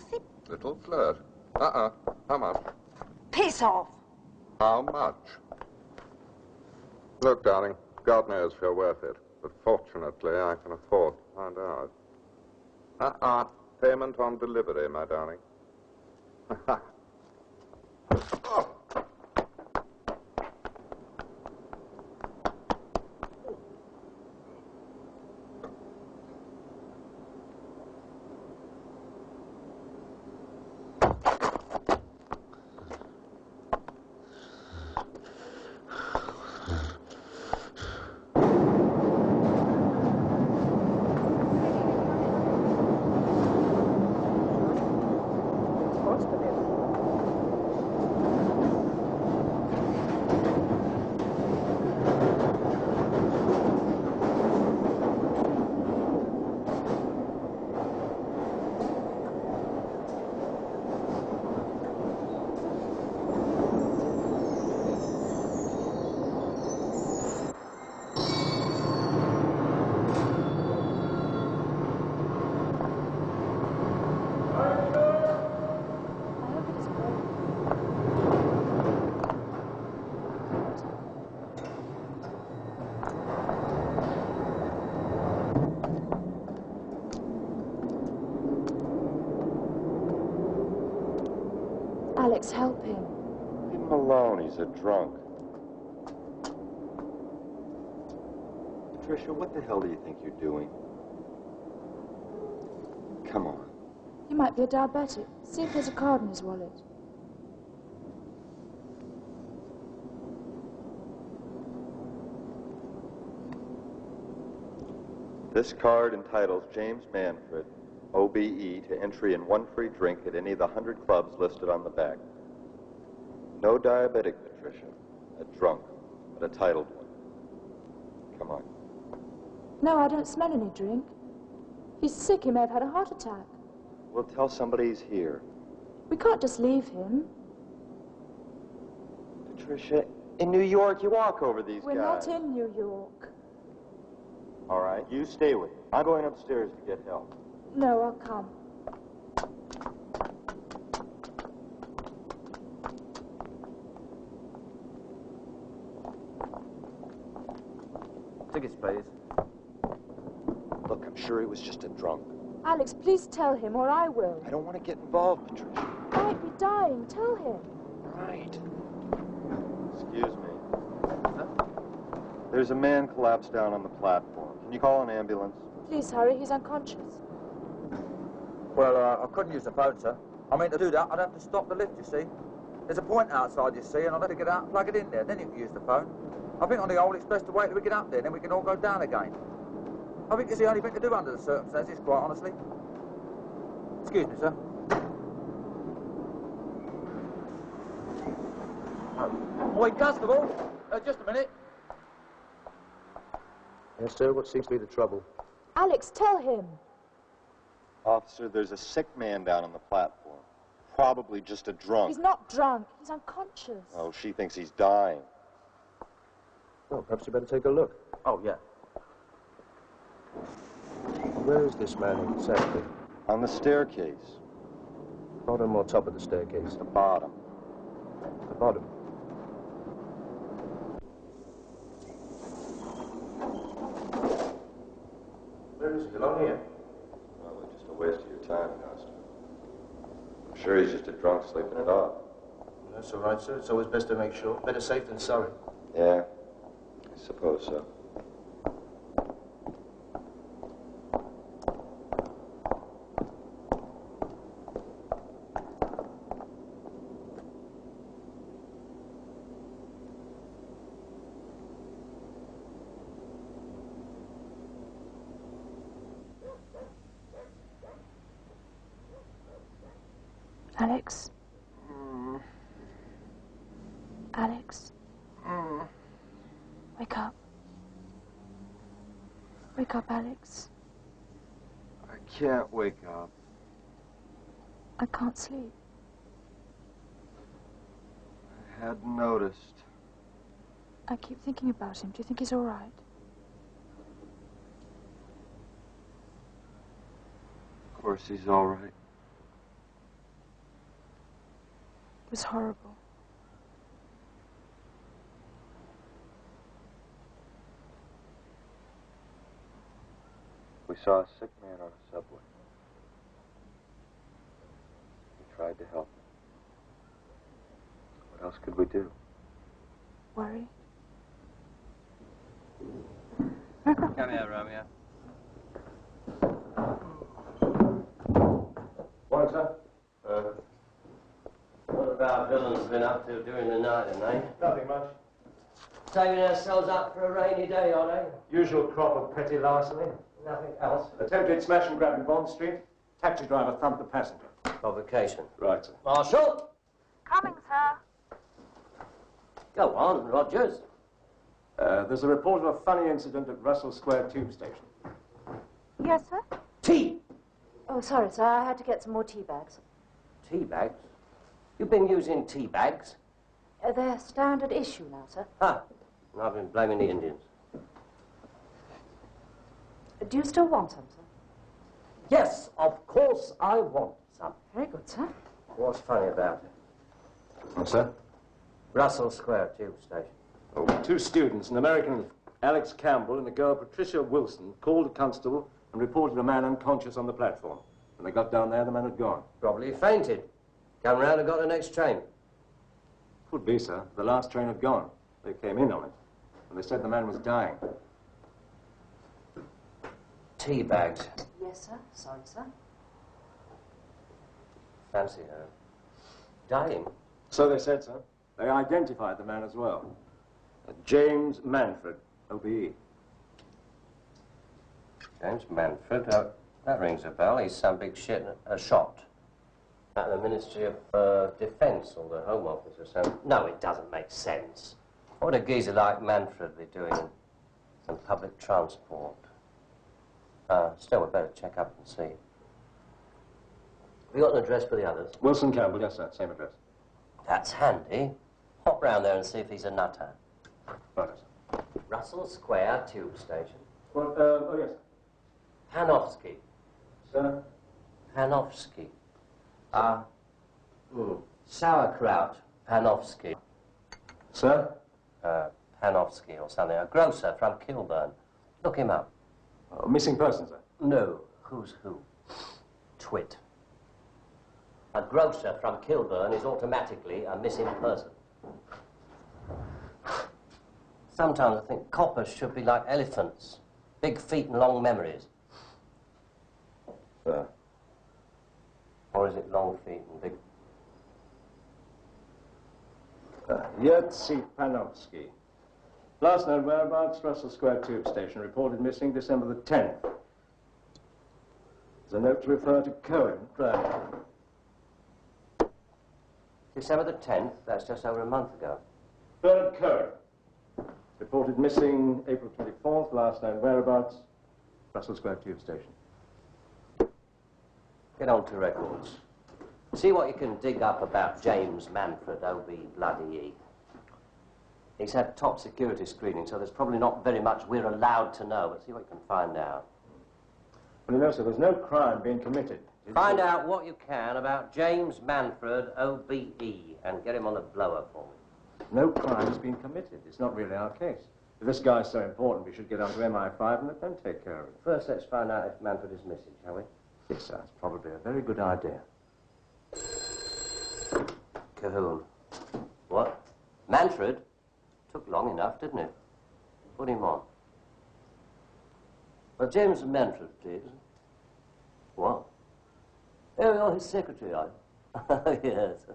gossip? Little flirt. How much? Piss off. How much? Look, darling, God knows if you're worth it, but fortunately I can afford to find out. Payment on delivery, my darling. Alex, help him. Leave him alone. He's a drunk. Patricia, what the hell do you think you're doing? Come on. He might be a diabetic. See if there's a card in his wallet. This card entitles James Manfred, OBE, to entry in one free drink at any of the 100 clubs listed on the back. No diabetic, Patricia. A drunk, but a titled one. Come on. No, I don't smell any drink. He's sick. He may have had a heart attack. We'll tell somebody he's here. We can't just leave him. Patricia, in New York, you walk over these We're guys. not in New York. All right, you stay with him. I'm going upstairs to get help. No, I'll come. Tickets, please. Look, I'm sure he was just a drunk. Alex, please tell him, or I will. I don't want to get involved, Patricia. He might be dying. Tell him. Right. Excuse me. Huh? There's a man collapsed down on the platform. Can you call an ambulance? Please hurry. He's unconscious. Well, I couldn't use the phone, sir. I mean, to do that, I'd have to stop the lift, you see. There's a point outside, you see, and I'd have to get out and plug it in there. Then you can use the phone. I think on the whole, it's best to wait till we get up there, then we can all go down again. I think it's the only thing to do under the circumstances, quite honestly. Excuse me, sir. Wait, Constable, just a minute. Yes, sir, what seems to be the trouble? Alex, tell him. Officer, there's a sick man down on the platform. Probably just a drunk. He's not drunk. He's unconscious. Oh, she thinks he's dying. Well, perhaps you better take a look. Oh, yeah. Where is this man exactly? On the staircase. Bottom or top of the staircase? The bottom. The bottom. Where is he? Along here? Well, just a waste of your time, Constable. I'm sure he's just a drunk sleeping it off. That's all right, sir. It's always best to make sure. Better safe than sorry. Yeah, I suppose so. Alex? Alex? Wake up. Wake up, Alex. I can't wake up. I can't sleep. I hadn't noticed. I keep thinking about him. Do you think he's all right? Of course he's all right. was horrible. We saw a sick man on a subway. We tried to help him. What else could we do? Worry? Come here, Romeo. Morning, sir. What have our villains been up to during the night, eh? Nothing much. Saving ourselves up for a rainy day, are they? Usual crop of petty larceny. Nothing else. Attempted smash and grab in Bond Street. Taxi driver thumped the passenger. Provocation. Right, sir. Marshal! Coming, sir. Go on, Rogers. There's a report of a funny incident at Russell Square Tube Station. Yes, sir? Tea! Oh, sorry, sir. I had to get some more tea bags. Tea bags? You've been using tea bags? They're standard issue now, sir. Huh. And I've been blaming the Indians. Do you still want some, sir? Yes, of course I want some. Very good, sir. What's funny about it? Oh, sir? Russell Square Tube Station. Oh, two students, an American, Alex Campbell, and a girl, Patricia Wilson, called a constable and reported a man unconscious on the platform. When they got down there, the man had gone. Probably fainted. Come round and got the next train. Could be, sir. The last train had gone. They came in on it. And they said the man was dying. Tea bags. Yes, sir. Sorry, sir. Fancy her. Dying? So they said, sir. They identified the man as well. James Manfred, OBE. James Manfred? That rings a bell. He's some big shit, a shot. At the Ministry of Defence or the Home Office or something. No, it doesn't make sense. What would a geezer like Manfred be doing in public transport? Still, we'd better check up and see. Have you got an address for the others? Wilson Campbell, yes, sir. Same address. That's handy. Hop round there and see if he's a nutter. Right, sir. Russell Square Tube Station. Well, oh, yes, sir. Panofsky. Sir? Panofsky. Sauerkraut. Panofsky. Sir? Panofsky or something. A grocer from Kilburn. Look him up. Missing person, sir. No. Who's who? Twit. A grocer from Kilburn is automatically a missing person. Sometimes I think coppers should be like elephants. Big feet and long memories. Sir? Or is it long feet and big... Yurtsi Panofsky. Last known whereabouts, Russell Square Tube Station. Reported missing December the 10th. There's a note to refer to Cohen, driver. December the 10th? That's just over a month ago. Bernard Cohen. Reported missing April 24th. Last known whereabouts, Russell Square Tube Station. Get on to records. See what you can dig up about James Manfred, O.B. Bloody E. He's had top security screening, so there's probably not very much we're allowed to know, but see what you can find out. Well, you know, sir, there's no crime being committed. Find out what you can about James Manfred, O.B.E., and get him on a blower for me. No crime has been committed. It's not really our case. If this guy's so important, we should get on to MI5 and let them take care of it. First, let's find out if Manfred is missing, shall we? Yes, sir. It's probably a very good idea. Cahoon. What? Manfred? Took long enough, didn't it? Put him on. Well, James Manfred, please. What? Oh, you're his secretary, are you? Yes.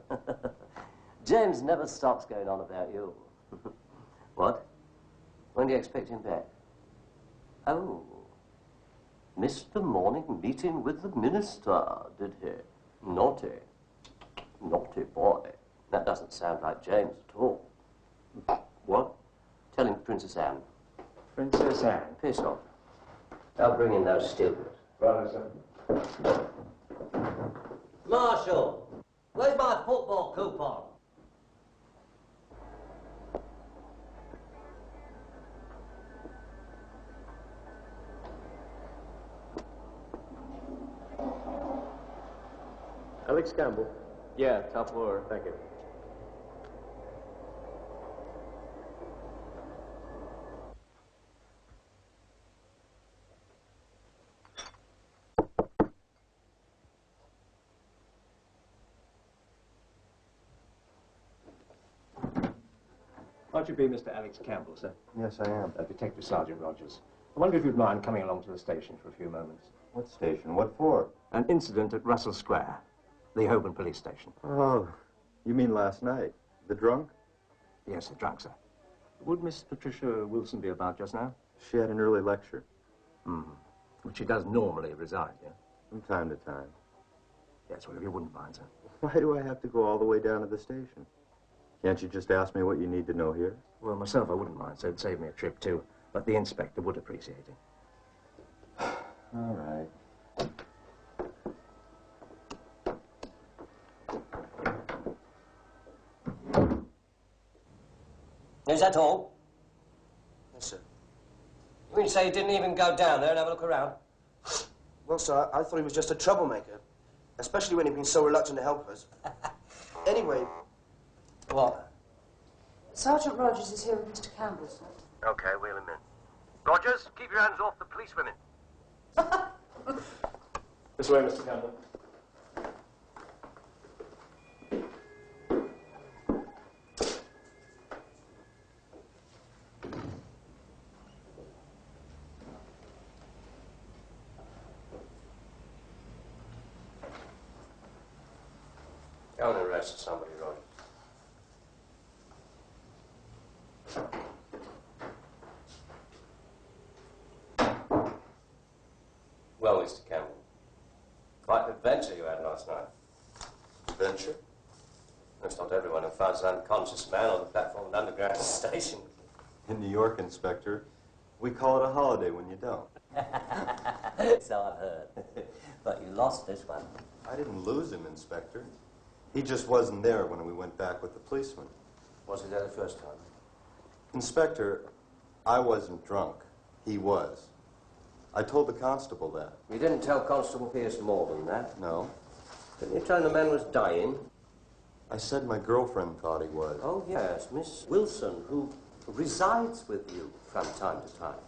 James never stops going on about you. What? When do you expect him back? Oh. Missed the morning meeting with the minister, did he? Naughty. Naughty boy. That doesn't sound like James at all. What? Tell him Princess Anne. Princess Anne. Piss off. I'll bring in those stupid. Right, sir. Marshal, where's my football coupon? Alex Campbell. Yeah, top floor. Thank you. Might you be Mr. Alex Campbell, sir? Yes, I am. Detective Sergeant Rogers. I wonder if you'd mind coming along to the station for a few moments. What station? What for? An incident at Russell Square, the Holborn police station. Oh, you mean last night? The drunk? Yes, the drunk, sir. Would Miss Patricia Wilson be about just now? She had an early lecture. Which she does normally reside, yeah? From time to time. Yes, well, if you wouldn't mind, sir. Why do I have to go all the way down to the station? Can't you just ask me what you need to know here? Well, myself, I wouldn't mind, so it'd save me a trip, too. But the inspector would appreciate it. All right. Is that all? Yes, sir. You mean to say you didn't even go down there and have a look around? Well, sir, I thought he was just a troublemaker, especially when he'd been so reluctant to help us. Anyway... What? Sergeant Rogers is here with Mr. Campbell, sir. Okay, wheel him in. Rogers, keep your hands off the policewomen. This way, Mr. Campbell. Go and arrest somebody, Rogers. Well, Mr. Campbell, quite an adventure you had last night. Adventure? That's not everyone who finds an unconscious man on the platform of an underground station. In New York, Inspector, we call it a holiday when you don't. So I've heard. But you lost this one. I didn't lose him, Inspector. He just wasn't there when we went back with the policeman. Was he there the first time? Inspector, I wasn't drunk. He was. I told the constable that. You didn't tell Constable Pierce more than that. No. Didn't you tell him the man was dying? I said my girlfriend thought he was. Oh, yes, Miss Wilson, who resides with you from time to time.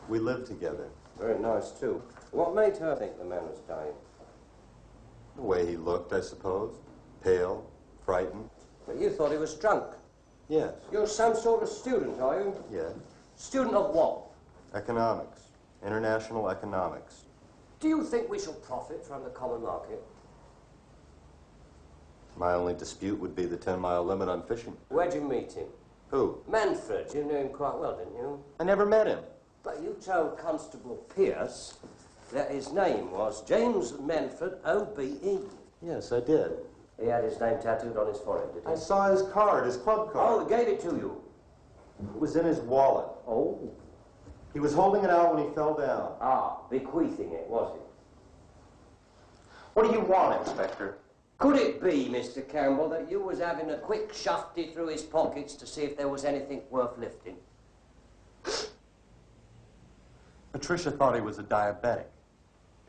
We lived together. Very nice, too. What made her think the man was dying? The way he looked, I suppose. Pale, frightened. But you thought he was drunk. Yes. You're some sort of student, are you? Yes. Student of what? Economics. International economics. Do you think we shall profit from the common market? My only dispute would be the 10-mile limit on fishing. Where'd you meet him? Who? Manfred. You knew him quite well, didn't you? I never met him. But you told Constable Pierce that his name was James Manfred, OBE. Yes, I did. He had his name tattooed on his forehead, did he? I saw his card, his club card. Oh, he gave it to you. It was in his wallet. Oh. He was holding it out when he fell down. Ah, bequeathing it, was he? What do you want, Inspector? Could it be, Mr. Campbell, that you was having a quick shufty through his pockets to see if there was anything worth lifting? Patricia thought he was a diabetic.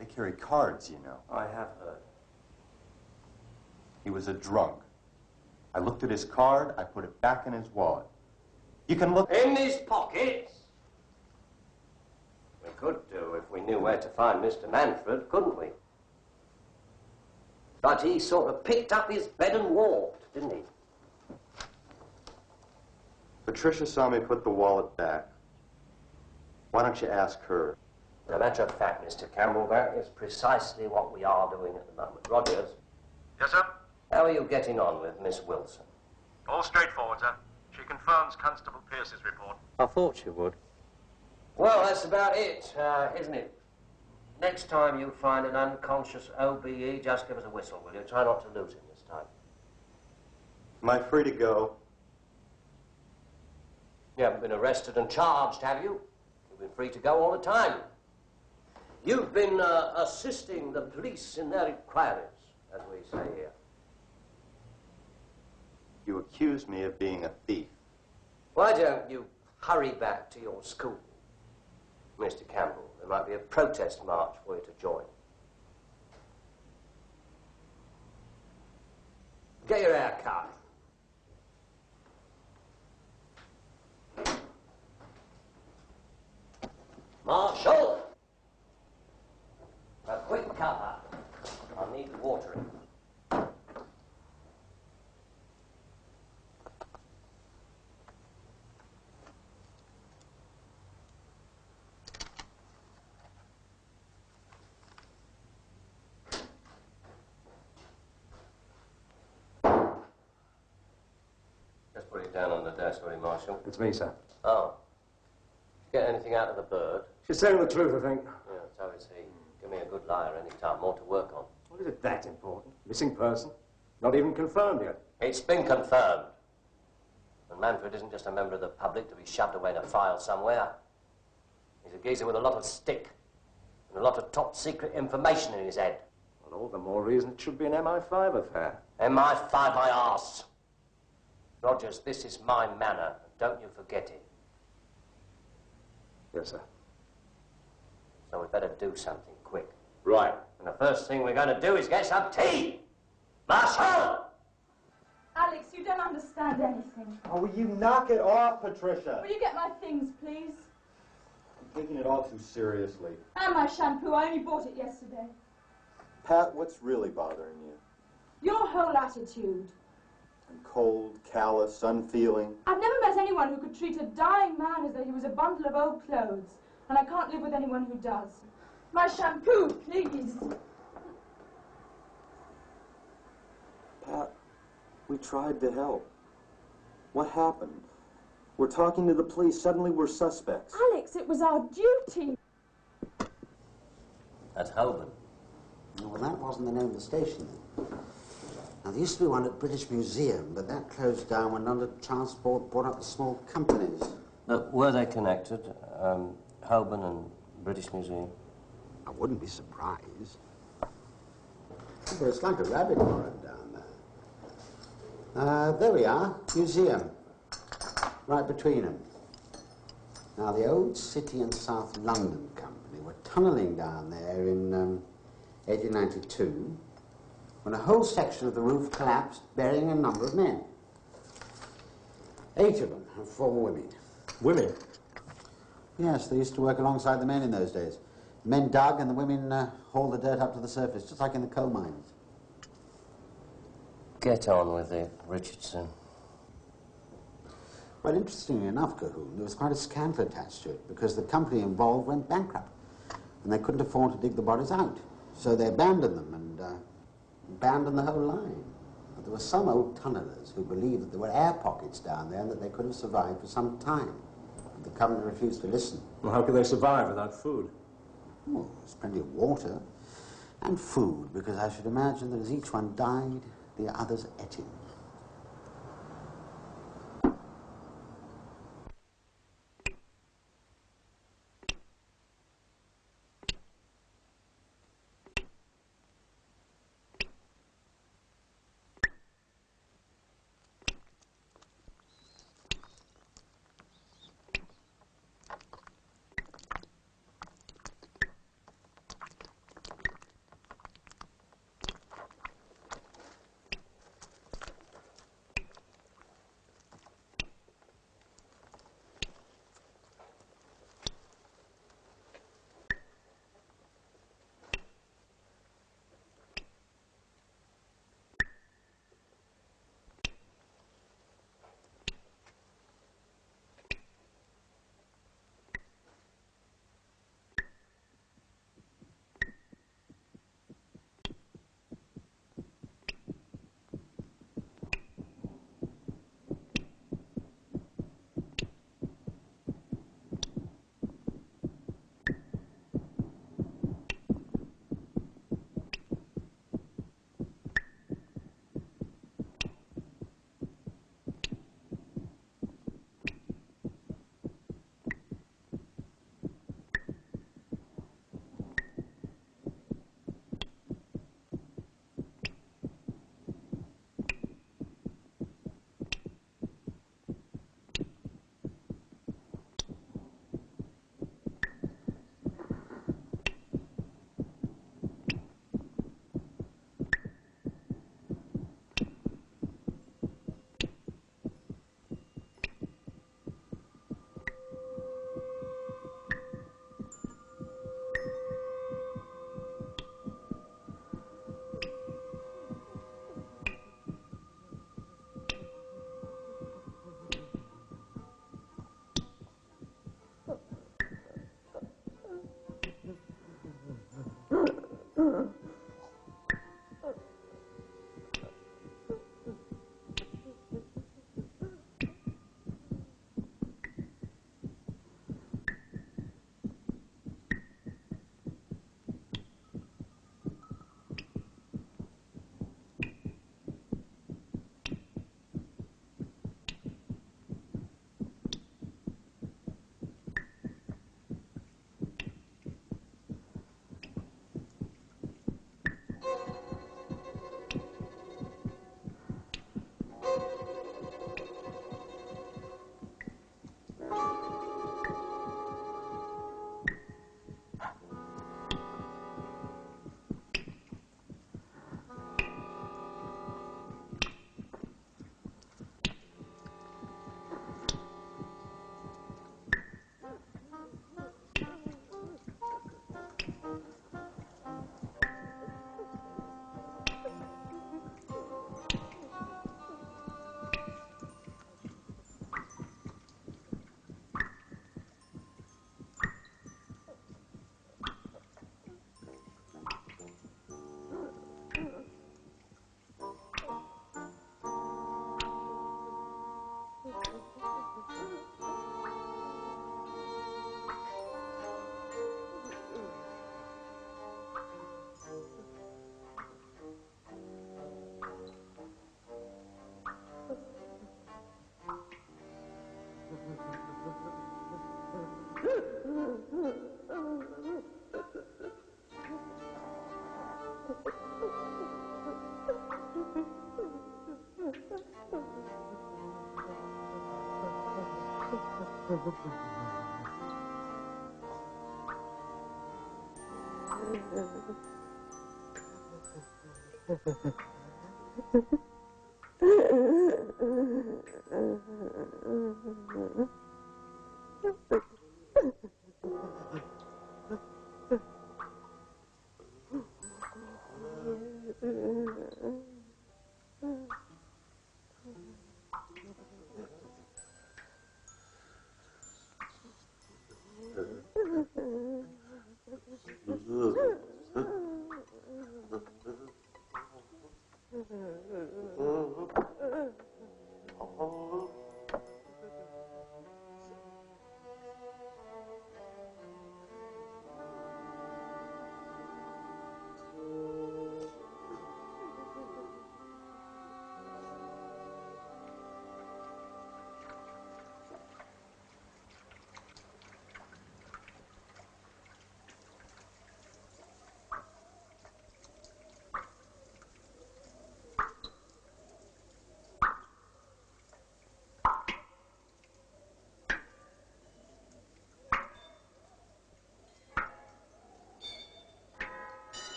They carry cards, you know. I have heard. He was a drunk. I looked at his card, I put it back in his wallet. You can look... In his pockets? We could do if we knew where to find Mr. Manfred, couldn't we? But he sort of picked up his bed and walked, didn't he? Patricia saw me put the wallet back. Why don't you ask her? As a matter of fact, Mr. Campbell, that is precisely what we are doing at the moment. Rogers, Yes, sir? how are you getting on with Miss Wilson? All straightforward, sir. She confirms Constable Pierce's report. I thought you would. Well, that's about it, isn't it? Next time you find an unconscious OBE, just give us a whistle, will you? Try not to lose him this time. Am I free to go? You haven't been arrested and charged, have you? You've been free to go all the time. You've been assisting the police in their inquiries, as we say here. You accused me of being a thief. Why don't you hurry back to your school, Mr. Campbell? There might be a protest march for you to join. Get your hair cut. Marshal! A quick cuppa. I'll need watering. it down on the desk, will you, Marshal? It's me, sir. Oh. Get anything out of the bird? She's telling the truth, I think. Yeah, so is he. Give me a good liar any time. More to work on. What is it that important? Missing person? Not even confirmed yet. It's been confirmed. And Manfred isn't just a member of the public to be shoved away in a file somewhere. He's a geezer with a lot of stick and a lot of top-secret information in his head. Well, all the more reason it should be an MI5 affair. MI5, I ask. Rogers, this is my manor. Don't you forget it. Yes, sir. So we better do something quick. Right. And the first thing we're going to do is get some tea. Marshal! Alex, you don't understand anything. Oh, will you knock it off, Patricia? Will you get my things, please? I'm taking it all too seriously. And my shampoo. I only bought it yesterday. Pat, what's really bothering you? Your whole attitude. I'm cold, callous, unfeeling. I've never met anyone who could treat a dying man as though he was a bundle of old clothes. And I can't live with anyone who does. My shampoo, please. Pat, we tried to help. What happened? We're talking to the police. Suddenly we're suspects. Alex, it was our duty. That's Holborn. Well, that wasn't the name of the station then. Now, there used to be one at British Museum, but that closed down when London Transport brought up the small companies. But were they connected? Holborn and British Museum? I wouldn't be surprised. But it's like a rabbit warren down there. There we are, museum. Right between them. Now, the old City and South London Company were tunnelling down there in 1892 when a whole section of the roof collapsed, burying a number of men. 8 of them, and 4 women. Women? Yes, they used to work alongside the men in those days. The men dug and the women hauled the dirt up to the surface, just like in the coal mines. Get on with it, Richardson. Well, interestingly enough, Cahoon, there was quite a scandal attached to it because the company involved went bankrupt and they couldn't afford to dig the bodies out. So they abandoned them and abandoned the whole line. But there were some old tunnellers who believed that there were air pockets down there and that they could have survived for some time. But the company refused to listen. Well, how could they survive without food? Well, there's plenty of water and food, because I should imagine that as each one died, the others ate him.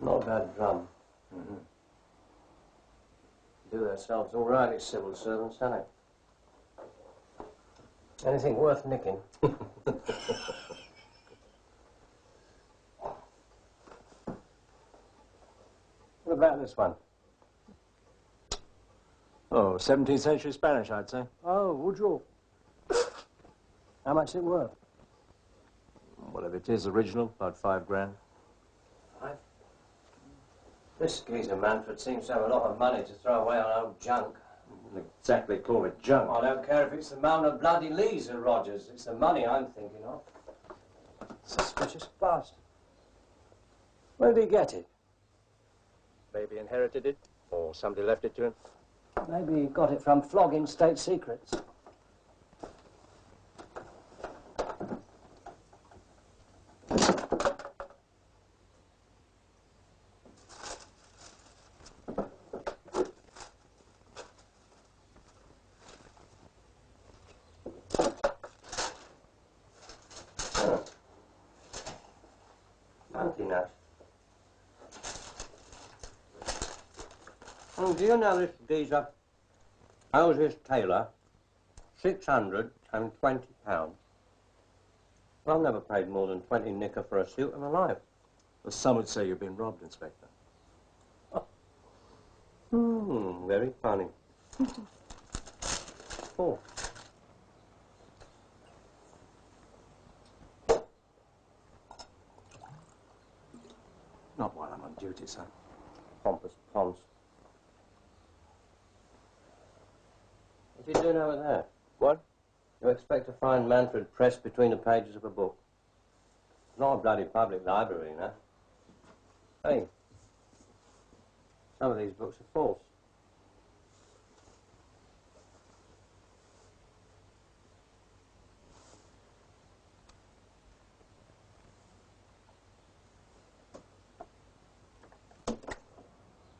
Not a bad drum. Do themselves all right as civil servants, haven't they? Anything worth nicking? What about this one? Oh, 17th century Spanish, I'd say. Oh, would you? How much is it worth? Whatever it is, original, about £5 grand. This geezer Manfred seems to have a lot of money to throw away on old junk. Wouldn't exactly call it junk. I don't care if it's the Mount of Bloody Lees of Rogers. It's the money I'm thinking of. Suspicious bastard. Where did he get it? Maybe inherited it, or somebody left it to him. Maybe he got it from flogging state secrets. Oh, do you know this geezer owes his tailor £620? I've never paid more than 20 knicker for a suit in my life. Well, some would say you've been robbed, Inspector. Very funny. Oh. Not while I'm on duty, son. Pompous Ponce. What are you doing over there? What? You expect to find Manfred pressed between the pages of a book? It's not a bloody public library, you know. Hey, some of these books are false.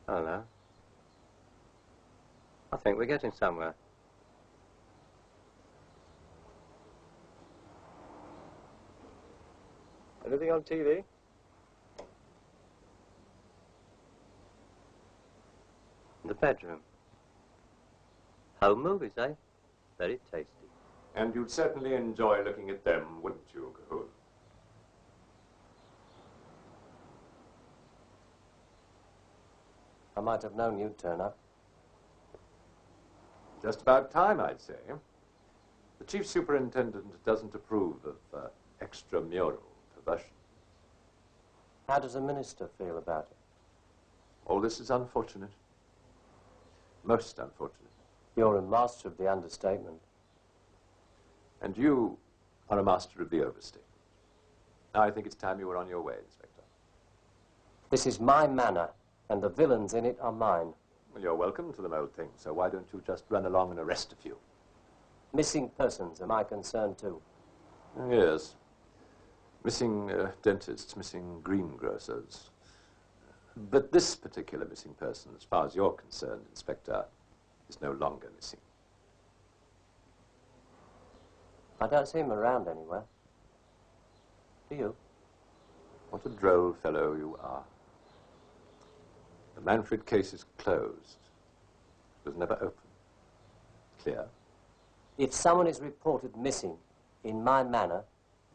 I don't know. I think we're getting somewhere. Anything on TV? In the bedroom. Home movies, eh? Very tasty. And you'd certainly enjoy looking at them, wouldn't you, Cahoon? I might have known you'd turn up. Just about time, I'd say. The chief superintendent doesn't approve of extramural perversion. How does the minister feel about it? All this is unfortunate. Most unfortunate. You're a master of the understatement. And you are a master of the overstatement. I think it's time you were on your way, Inspector. This is my manor, and the villains in it are mine. Well, you're welcome to them, old thing, so why don't you just run along and arrest a few? Missing persons are my concern, too. Yes. Missing dentists, missing greengrocers. But this particular missing person, as far as you're concerned, Inspector, is no longer missing. I don't see him around anywhere. Do you? What a droll fellow you are. The Manfred case is closed. It was never opened. Clear? If someone is reported missing in my manor,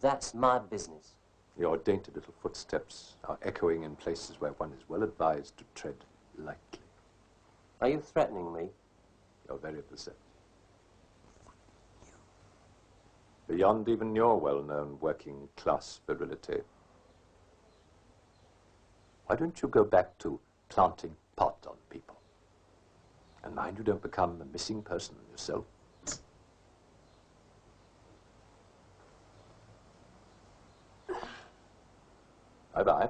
that's my business. Your dainty little footsteps are echoing in places where one is well advised to tread lightly. Are you threatening me? You're very perceptive. Beyond even your well-known working-class virility. Why don't you go back to planting pot on people? And mind you don't become a missing person yourself. Bye-bye.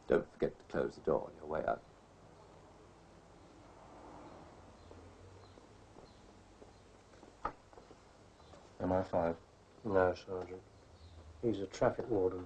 Don't forget to close the door on your way out. MI5? No, Sergeant. He's a traffic warden.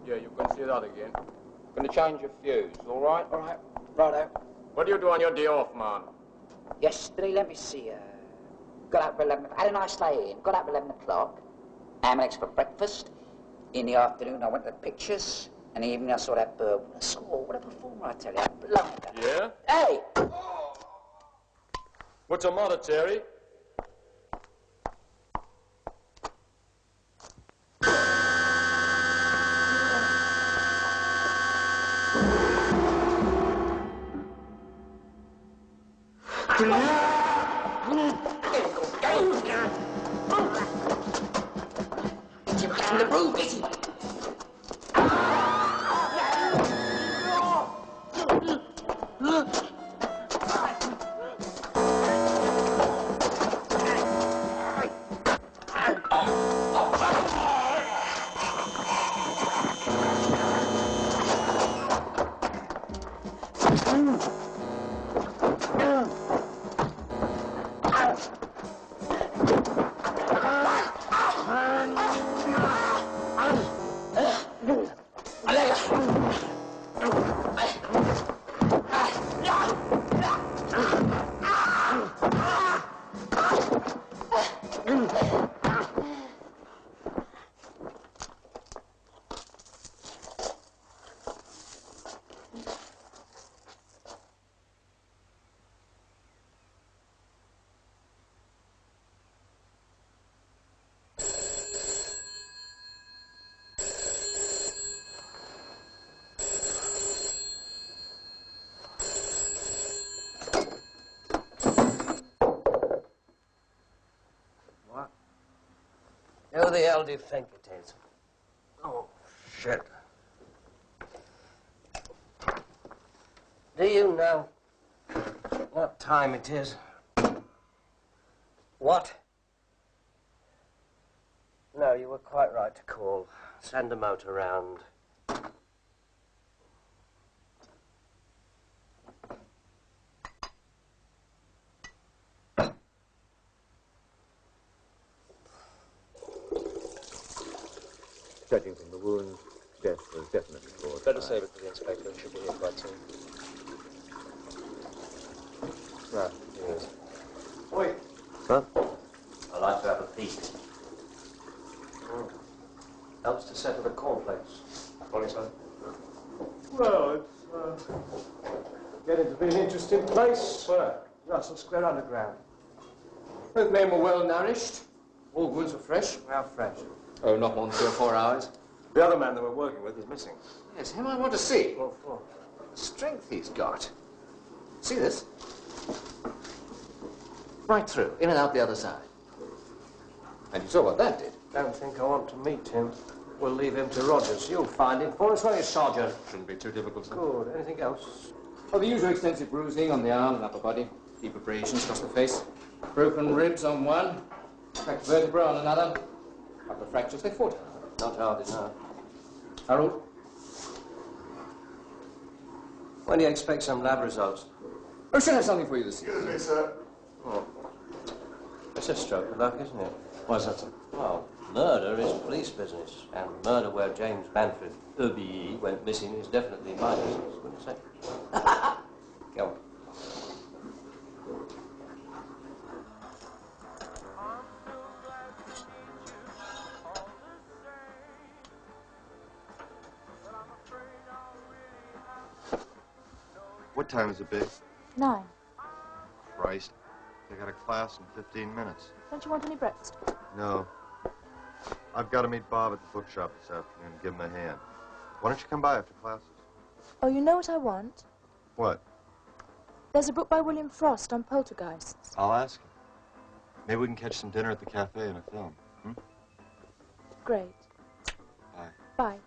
Yeah, you can see that again. Gonna change your fuse, all right? All right, righto. What do you do on your day off, man? Yesterday, let me see, got up at 11, had a nice day in, got up at 11 o'clock, Amex for breakfast. In the afternoon, I went to the pictures, and in the evening I saw that bird. What a performer, I tell you, blimey. Yeah? Hey! What's the matter, Terry? In the room, is he? Who the hell do you think it is? Oh, shit. Do you know what time it is? What? No, you were quite right to call. Send a motor round. Judging from the wounds, death was definitely caused. Better save it for the inspector. He should be here quite soon. Right, here it is. Wait. Huh? I'd like to have a peek. Helps to settle the cornflakes. Morning, sir. Well, it's getting to be an interesting place. Where? Russell Square Underground. Both men were well nourished. All wounds were fresh. How fresh? Oh, not more than 3 or 4 hours. The other man they were working with is missing. Yes, him I want to see. What for? The strength he's got. See this? Right through, in and out the other side. And you saw what that did. Don't think I want to meet him. We'll leave him to Rogers. You'll find him for us, won't you, Sergeant? Shouldn't be too difficult, sir. Good. Anything else? Oh, the usual extensive bruising on the arm and upper body. Deep abrasions across the face. Broken ribs on one, cracked vertebra on another, couple of fractures. They fought hard. Not hard enough. Harold? When do you expect some lab results? I should have something for you this evening. Excuse me, sir. Oh. It's a stroke of luck, isn't it? Why's that, sir? Well, murder is police business, and murder where James Manfred, OBE, went missing is definitely my business, wouldn't you say? Go on. What time is it, babe? 9. Christ. I got a class in 15 minutes. Don't you want any breakfast? No. I've got to meet Bob at the bookshop this afternoon and give him a hand. Why don't you come by after classes? Oh, you know what I want? What? There's a book by William Frost on poltergeists. I'll ask him. Maybe we can catch some dinner at the cafe and a film. Hmm? Great. Bye. Bye.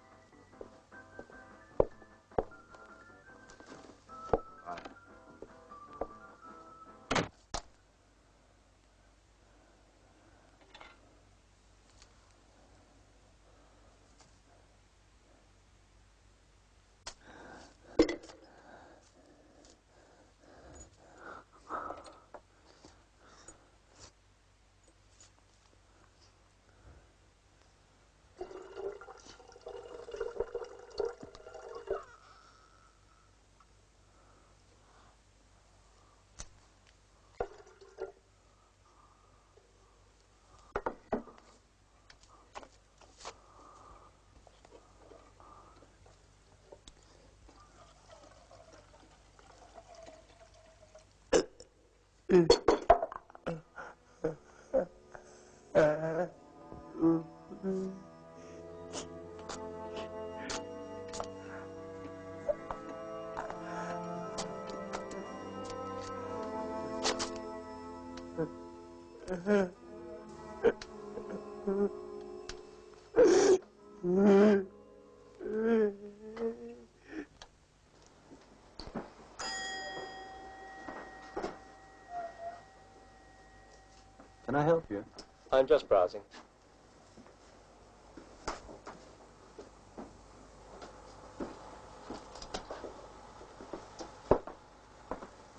Can I help you? I'm just browsing.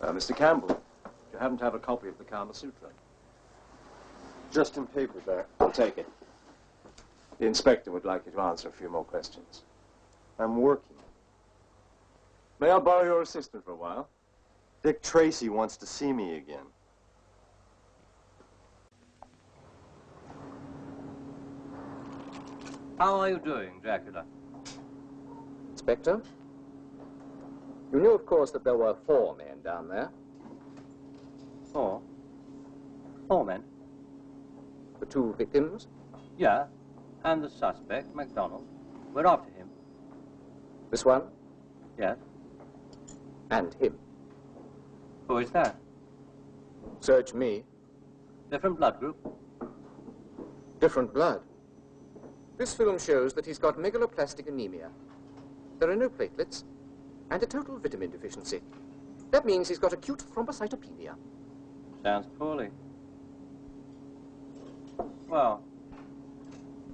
Mr. Campbell, do you happen to have a copy of the Kama Sutra? Just in paperback. I'll take it. The inspector would like you to answer a few more questions. I'm working. May I borrow your assistant for a while? Dick Tracy wants to see me again. How are you doing, Dracula? Inspector? You knew, of course, that there were 4 men down there. 4? 4 men? The 2 victims? Yeah, and the suspect, MacDonald. We're after him. This one? Yes. And him. Who is that? Search me. Different blood group? Different blood. This film shows that he's got megaloplastic anemia. There are no platelets and a total vitamin deficiency. That means he's got acute thrombocytopenia. Sounds poorly. Well,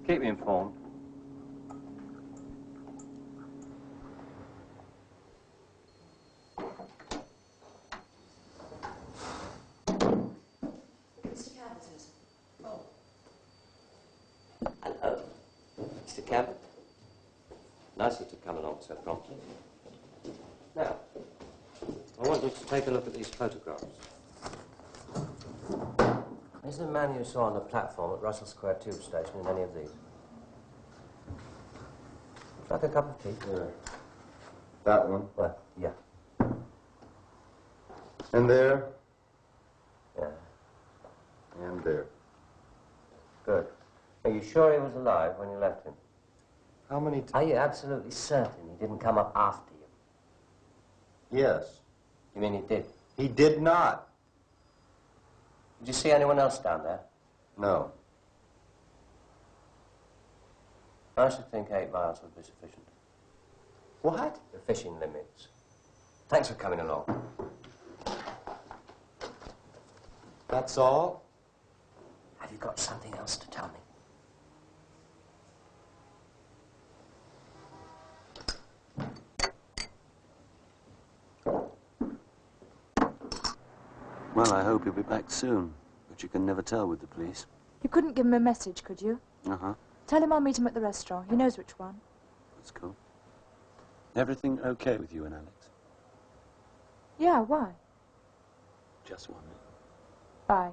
keep me informed. Mr. Cabot's. Oh. Hello, Mr. Cabot. Nice of you to come along so promptly. Now, I want you to take a look at these photographs. Is the man you saw on the platform at Russell Square Tube Station in any of these? Would you like a cup of tea? Yeah. That one. Well, yeah. And there. Yeah. And there. Good. Are you sure he was alive when you left him? How many times? Are you absolutely certain he didn't come up after you? Yes. You mean he did? He did not. Did you see anyone else down there? No. I should think 8 miles would be sufficient. What? The fishing limits. Thanks for coming along. That's all? Have you got something else to tell me? Well, I hope he'll be back soon, but you can never tell with the police. You couldn't give him a message, could you? Uh-huh. Tell him I'll meet him at the restaurant. He knows which one. That's cool. Everything okay with you and Alex? Yeah, why? Just wondering. Bye.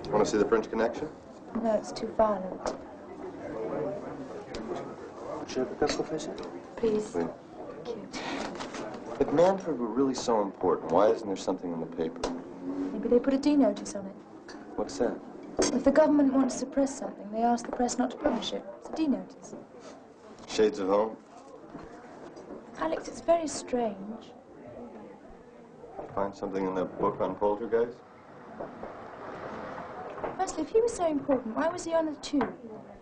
Want to see the French Connection? No, it's too violent. Je peux pas, Professor? Please. Oui. Thank you. If Manfred were really so important, why isn't there something in the paper? Maybe they put a D notice on it. What's that? If the government wants to suppress something, they ask the press not to publish it. It's a D notice. Shades of Home? Alex, it's very strange. Find something in the book on poltergeist? Firstly, if he was so important, why was he on the tube?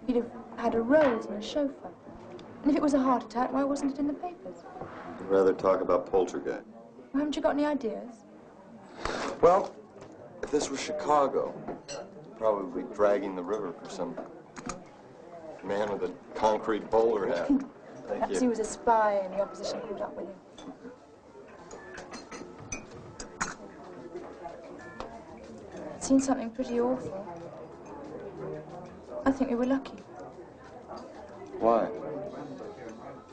He'd have had a rose and a chauffeur. And if it was a heart attack, why wasn't it in the papers? I'd rather talk about poltergeist. Well, haven't you got any ideas? Well, if this were Chicago, probably dragging the river for some man with a concrete bowler hat. Thank Perhaps you. he was a spy and the opposition caught up with him. I'd seen something pretty awful. I think we were lucky. Why?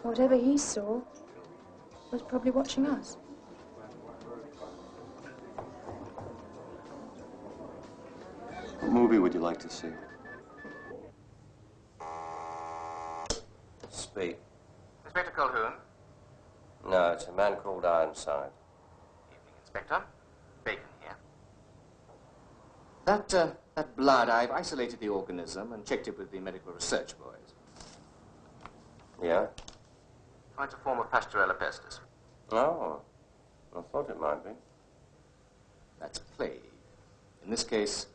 Whatever he saw was probably watching us. What movie movie would you like to see? Speak. Inspector Colquhoun. No, it's a man called Ironside. Evening, Inspector. Bacon here. That blood, I've isolated the organism and checked it with the medical research boys. Yeah? Finds a form of Pasteurella pestis. Oh, I thought it might be. That's plague. In this case,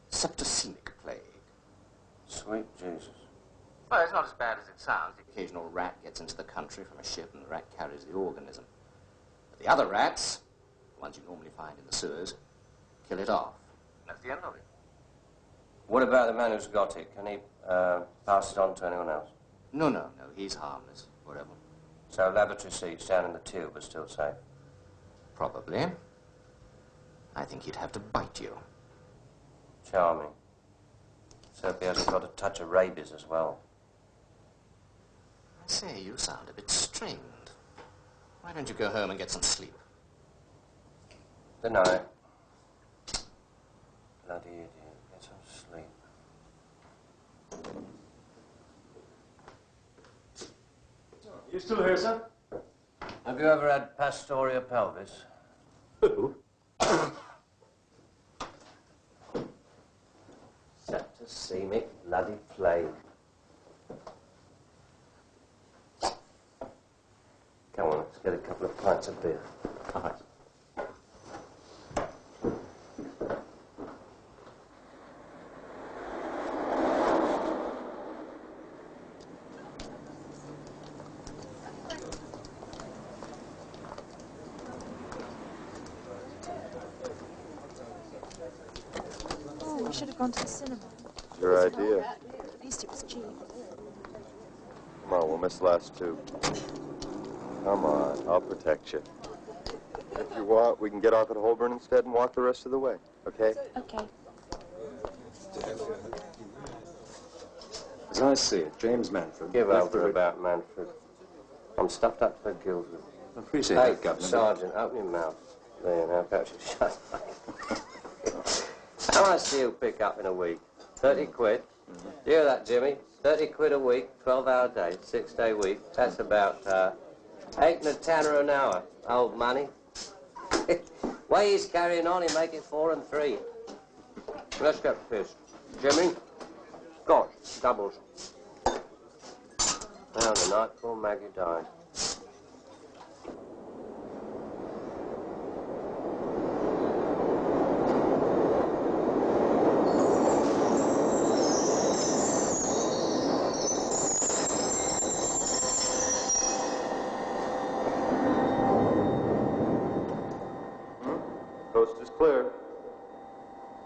septicemic plague. Sweet Jesus. Well, it's not as bad as it sounds. The occasional rat gets into the country from a ship and the rat carries the organism. But the other rats, the ones you normally find in the sewers, kill it off. That's the end of it. What about the man who's got it? Can he pass it on to anyone else? No. He's harmless. Whatever. So laboratory seats down in the tube are still safe? Probably. I think he'd have to bite you. Charming. So he hasn't got a touch of rabies as well. I say, you sound a bit strained. Why don't you go home and get some sleep? Good night. Bloody idiot. Get some sleep. You still here, sir? Have you ever had Pastoria pelvis? Who? Septicemic bloody plague. Come on, let's get a couple of pints of beer. All right. Oh, we should have gone to the cinema. Your idea. At least it was cheap. Come on, we'll miss the last two. Come on, I'll protect you. If you want, we can get off at Holborn instead and walk the rest of the way, okay? Okay. As I see it, James Manfred... Give over about Manfred. I'm stuffed up to the gills with it. I appreciate Hey, that, Governor. Sergeant, open your mouth. There, now, perhaps you shut up. How much do you pick up in a week? 30 quid? Do you hear that, Jimmy? 30 quid a week, 12-hour day, 6-day week. That's about 8 and a tanner an hour. Old money. Way he's carrying on, he'll make it 4 and 3. Let's get pissed. Jimmy? Gosh, doubles. Now, the night before Maggie died. Coast is clear.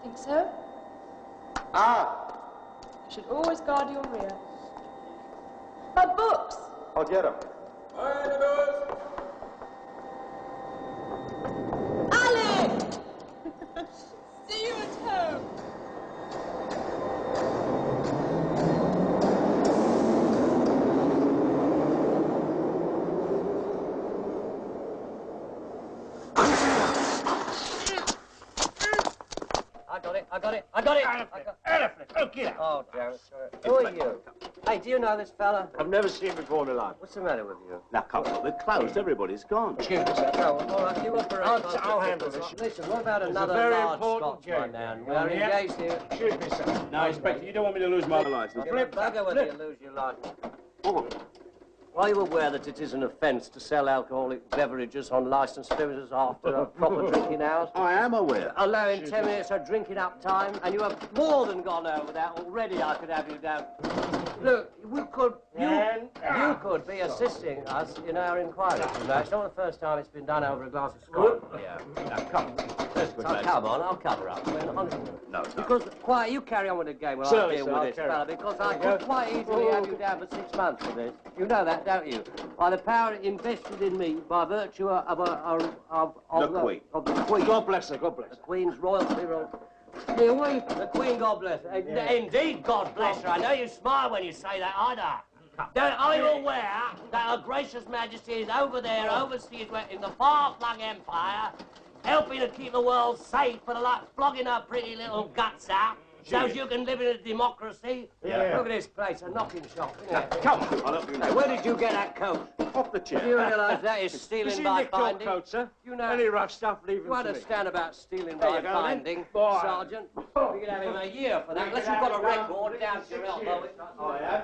Think so? Ah! You should always guard your rear. My books! I'll get him. Alec! See you at home. I got it! Elephant! Oh, get out! Oh, Jared, sorry. Who are you? Hey, do you know this fella? I've never seen him before in my life. What's the matter with you? Now, come on, we're closed. Everybody's gone. Excuse me, sir. No, all right, you up for I'll handle this. Listen, what about It's another a very large important Scotsman journey. now? We are engaged here. Excuse me, sir. No, Inspector, you don't want me to lose my license. Flip, bugger whether you lose your license. Are you aware that it is an offence to sell alcoholic beverages on licensed premises after proper drinking hours? I am aware. Allowing 10 minutes of drinking up time, and you have more than gone over that already. I could have you down. Look, you could be assisting us in our inquiry. You know, it's not the first time it's been done over a glass of scotch. Yeah. Now, come on. Let's go, Oh, come on, I'll cover up. No, Because, quiet, you carry on with the game while I deal with this fella, because I could quite easily have you down for 6 months for this. You know that, don't you? By the power invested in me by virtue of the Queen. Of the Queen. God bless her, God bless her. The Queen's royalty. The Queen, God bless her. Indeed, God bless her. I know you smile when you say that, I know. Are you aware that Her Gracious Majesty is over there, overseas, in the far-flung empire, helping to keep the world safe for the like flogging her pretty little guts out, So's you can live in a democracy? Yeah. Look at this place, a knocking shop, isn't Now, it? come on, I'll help you now. Hey, where did you get that coat? Off the chair. Do you realise that is stealing Is he by nicked your finding? coat, sir? You know, Any rough stuff, leave him you to me. understand about stealing There by you go, then. finding, Boy. Sergeant? You could have him a year for that, unless you've got a record down to your elbow.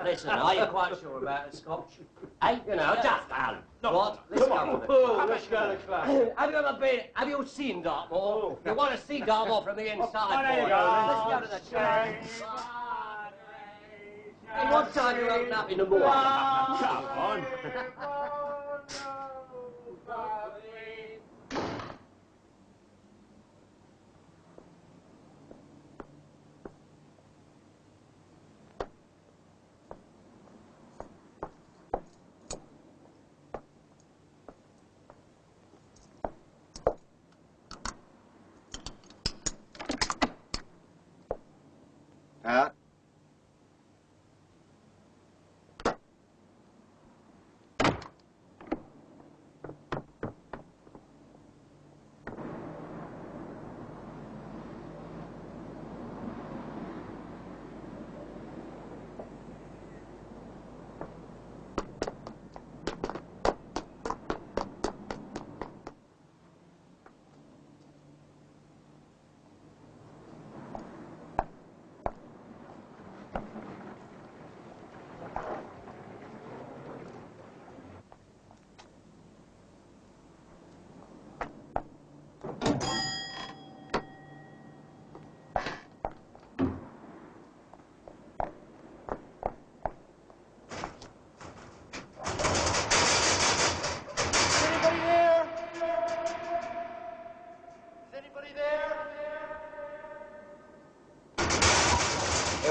Listen, are you quite sure about the Scotch? Hey, you know, just what? Let's Come on. Let's go to class. Have you seen Dartmoor? You want to see Dartmoor from the inside, there you boys. go. Let's go to the church. Hey, what time do you open up in the morning? Come on.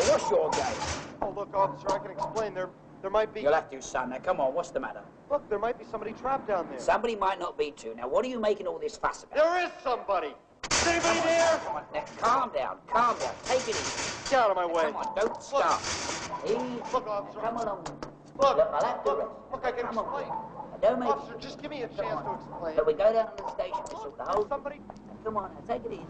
What's your game? Oh, look, officer, I can explain. There might be... You'll have to, son. Now, come on, what's the matter? Look, there might be somebody trapped down there. Somebody might not be too. Now, what are you making all this fuss about? There is somebody! Is anybody there? Come on, now, calm down, calm down. Take it easy. Get out of my Now, way. come on, don't start. Easy. Look, officer. Come along. Look, I'll have to rest. Look, I can Come on. explain. Now, don't make... Officer, just give me a chance to explain. But we go down to the station to sort the whole... Somebody... Now, come on, now, take it easy.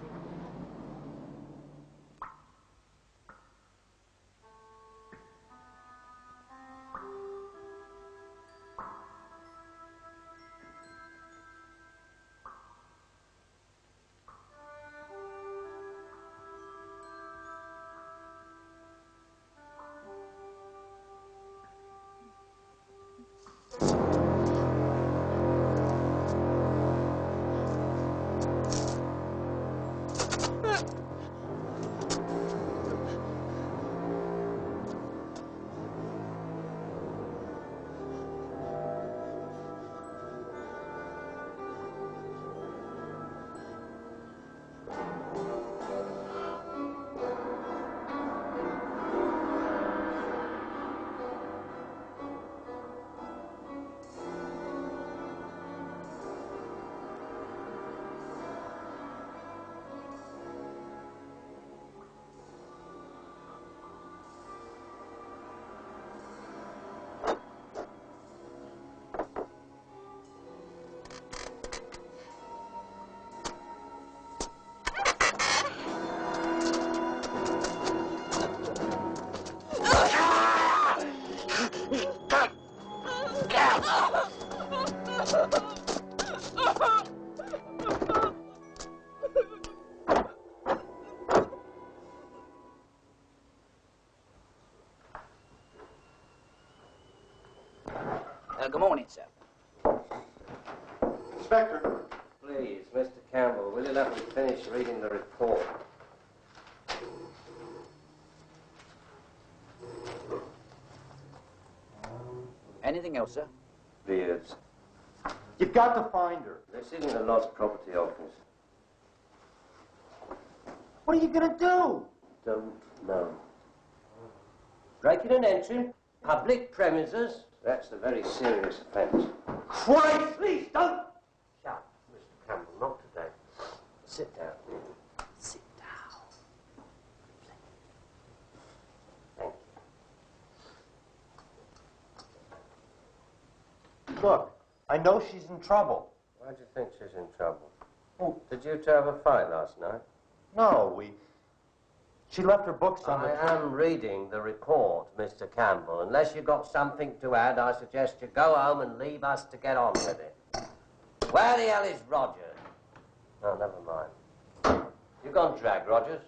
Good morning, sir. Inspector. Please, Mr. Campbell, will you let me finish reading the report? Anything else, sir? Beards. You've got to find her. This isn't a lost property office. What are you going to do? Don't know. Breaking and entering public premises, that's a very serious offence. Christ! Please, don't! Shut, Mr. Campbell, not today. Sit down. Sit down. Thank you. Look, I know she's in trouble. Why do you think she's in trouble? Did you two have a fight last night? No, She left her books on the... I am reading the report, Mr. Campbell. Unless you've got something to add, I suggest you go home and leave us to get on with it. Where the hell is Rogers? Oh, never mind. You gone drag, Rogers?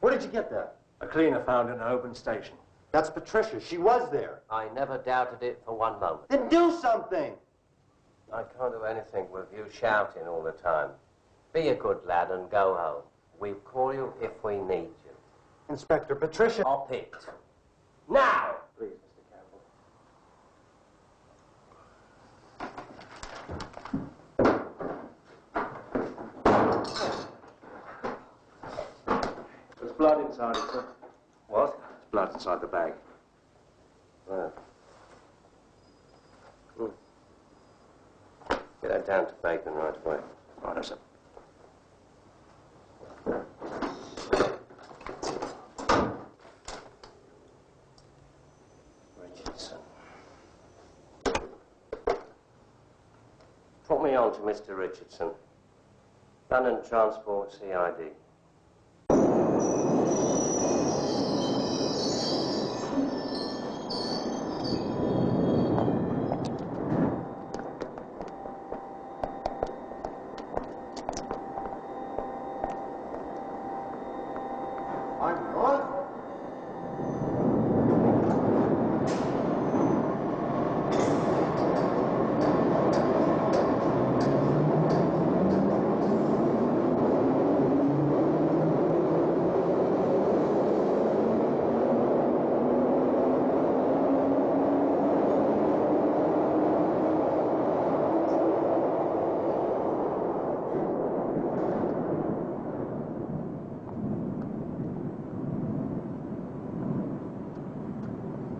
Where did you get that? A cleaner found in an open station. That's Patricia. She was there. I never doubted it for one moment. Then do something! I can't do anything with you shouting all the time. Be a good lad and go home. We'll call you if we need you. Inspector Patricia... Up it. Now! Please, Mr. Campbell. There's blood inside it, sir. What? There's blood inside the bag. Well. Get that down to Bacon right away. Right, sir. Richardson. Put me on to Mr. Richardson. London Transport CID.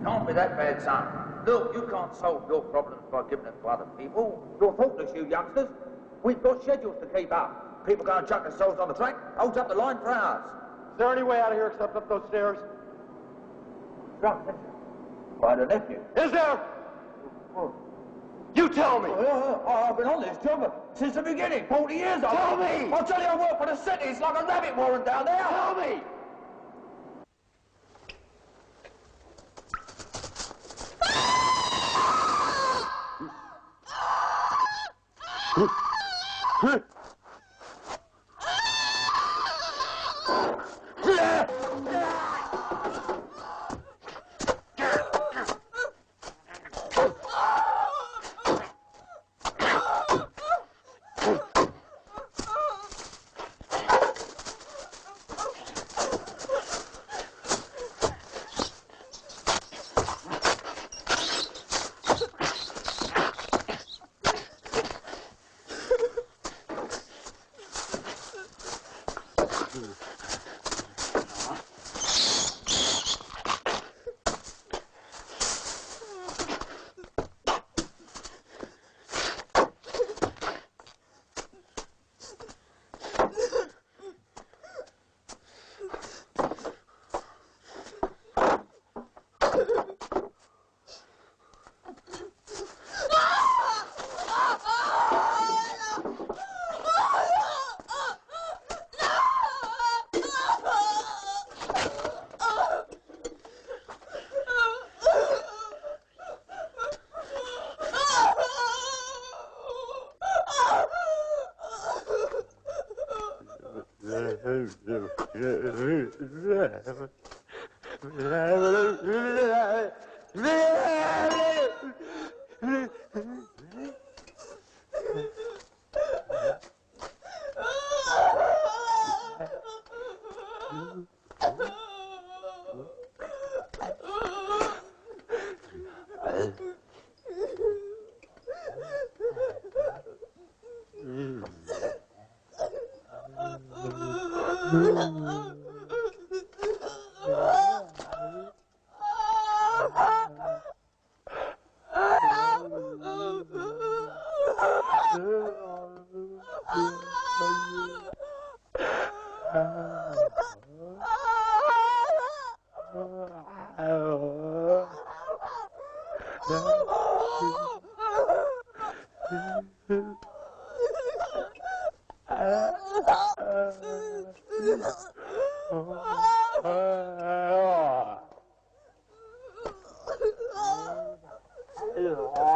Can't be that bad, son. Look, you can't solve your problems by giving them to other people. You're thoughtless, you youngsters. We've got schedules to keep up. People go and chuck themselves on the track, holds up the line for hours. Is there any way out of here except up those stairs? Drunk, isn't you? By the nephew. Is there? You tell me! I've been on this job since the beginning, 40 years. Tell me! I'll tell you, I work for the city. It's like a rabbit warren down there. Tell me!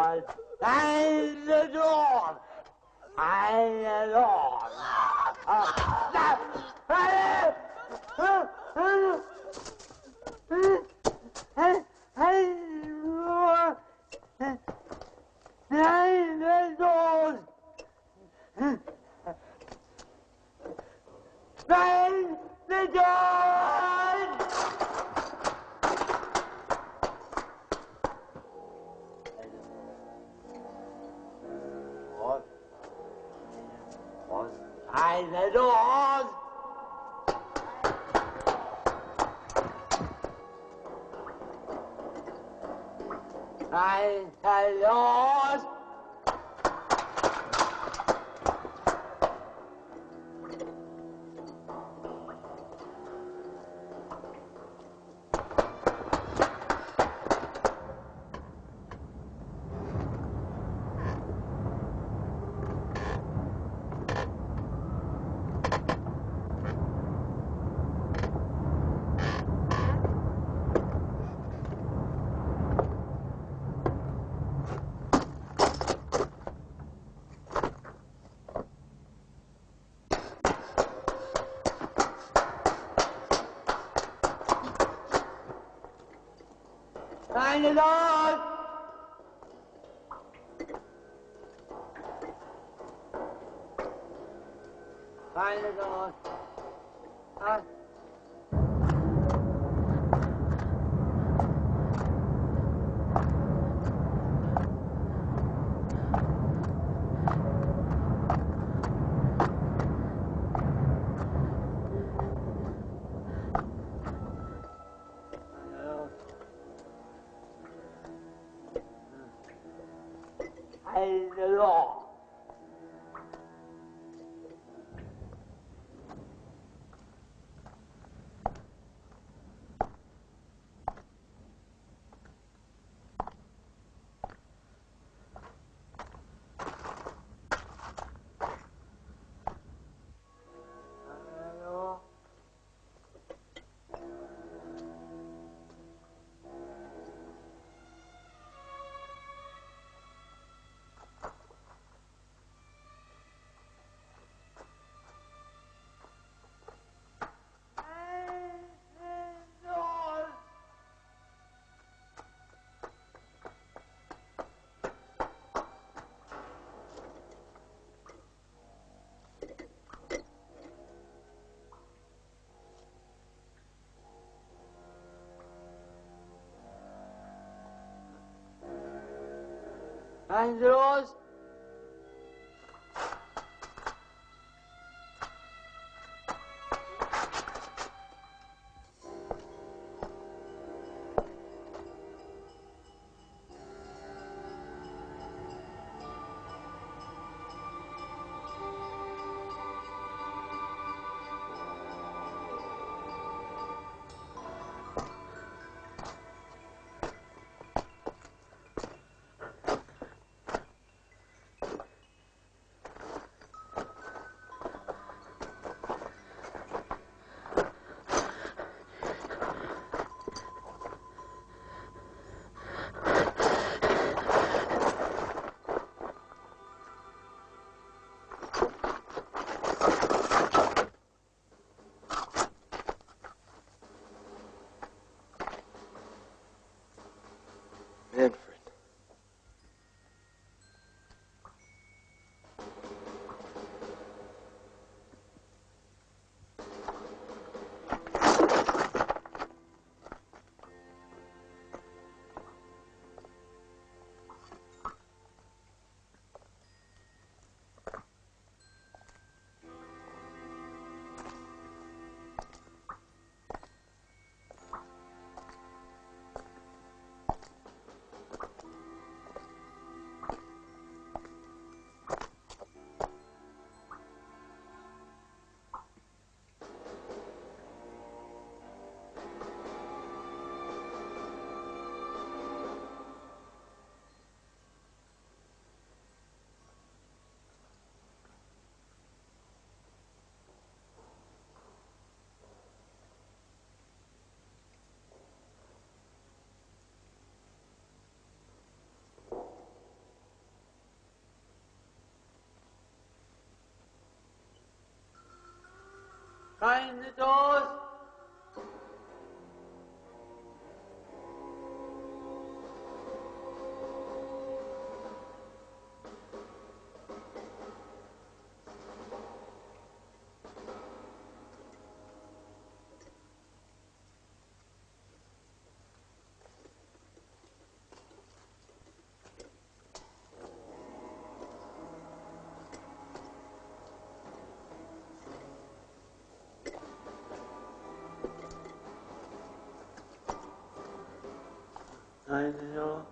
doors. Find the doors. Find the doors. Find the doors! Find the doors. Find the door. Find the doors. Find the doors. Find the door.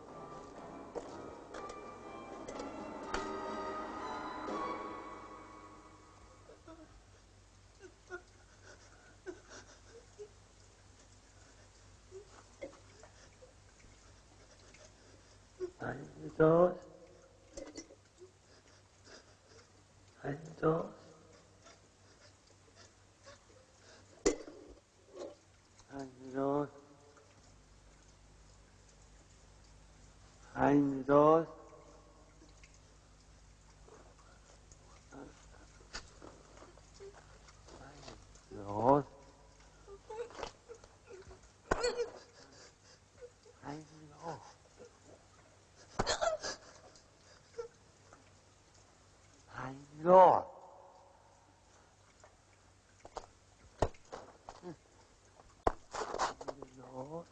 Find the doors. Find the doors. Find the doors. Find the doors. Doors. Find the door. Find the door. Find the door.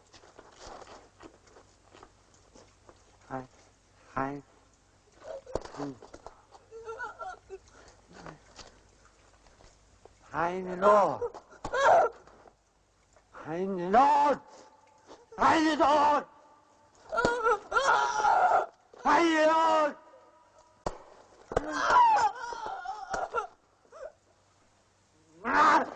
Find the door. Find the door. Find the door. Dad?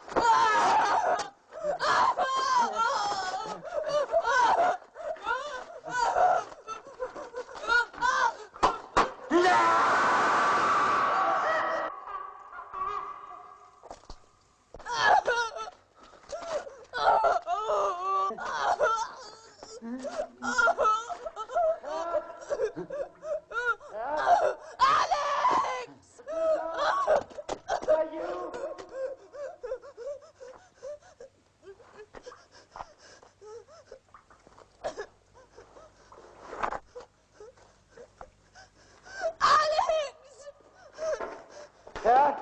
Dad,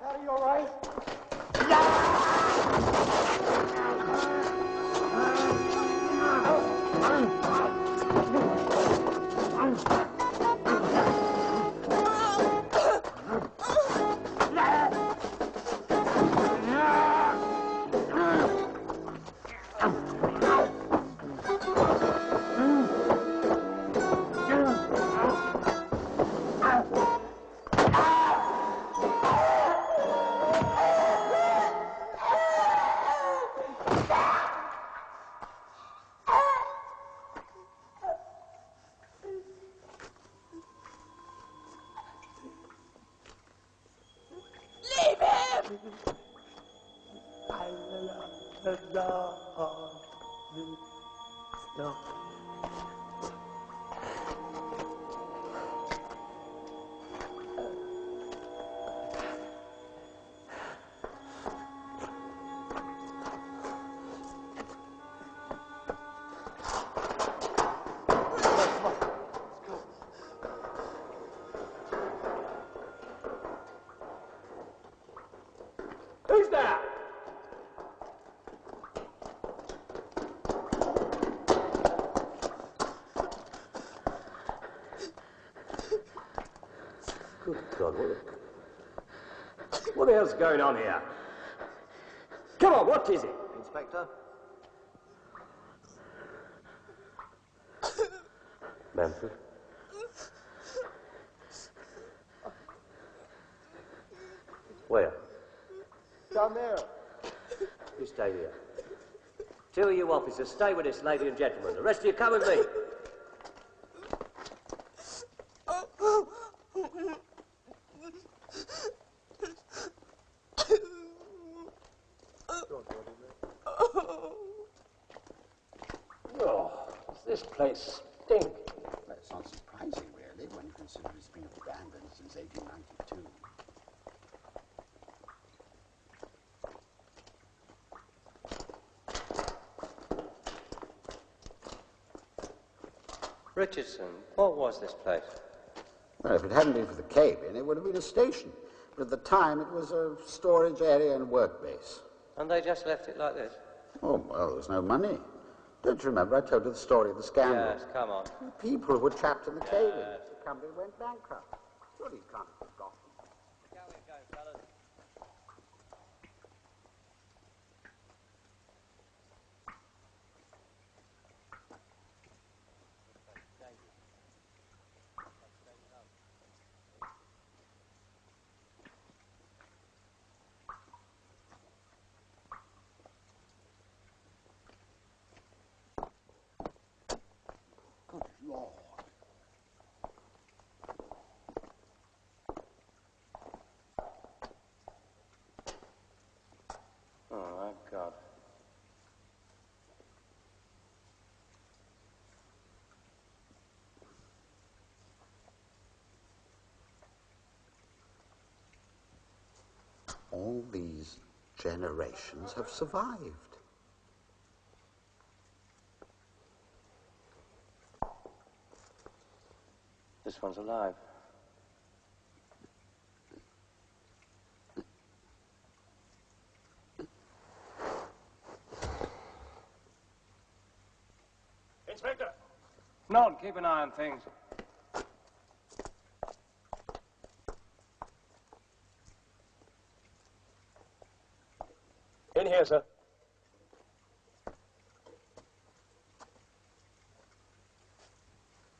are you all right? Who's there? Good God, what the hell's going on here? Come on, what is it? Inspector? Manfred? Where? Down there. You stay here. Two of you officers, stay with this lady and gentleman. The rest of you come with me. Oh, does this place stink? Well, it's not surprising, really, when you consider it's been abandoned since 1892. Richardson, what was this place? Well, if it hadn't been for the cave-in, it would have been a station. But at the time, it was a storage area and work base. And they just left it like this? Oh, well, there was no money. Don't you remember I told you the story of the scandal? Yes, come on. People who were trapped in the cave-in. The company went bankrupt. Surely you can't have forgotten. Lord. Oh, my God. All these generations have survived. This one's alive. Inspector! Nod, keep an eye on things. In here, sir.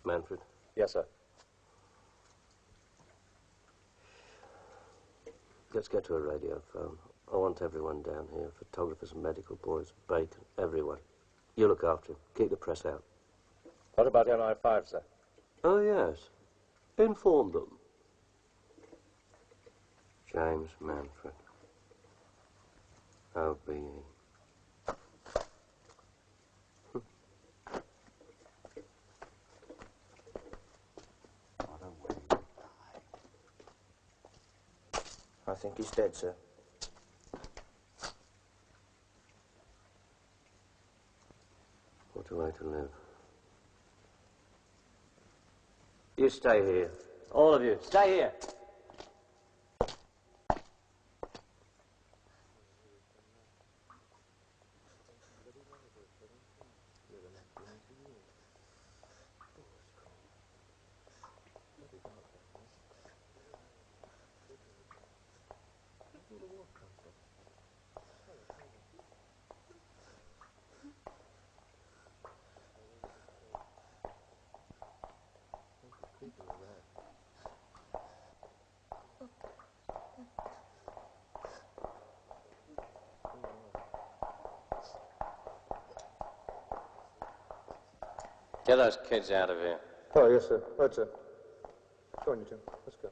Manfred? Yes, sir. Let's get to a radio phone. I want everyone down here. Photographers, medical boys, Bacon, everyone. You look after him. Keep the press out. What about MI5, sir? Oh, yes. Inform them. James Manfred. OBE. I think he's dead, sir. What a way to live. You stay here. All of you, stay here. Get those kids out of here. Oh, yes, sir. Right, sir. Go on, you two. Let's go.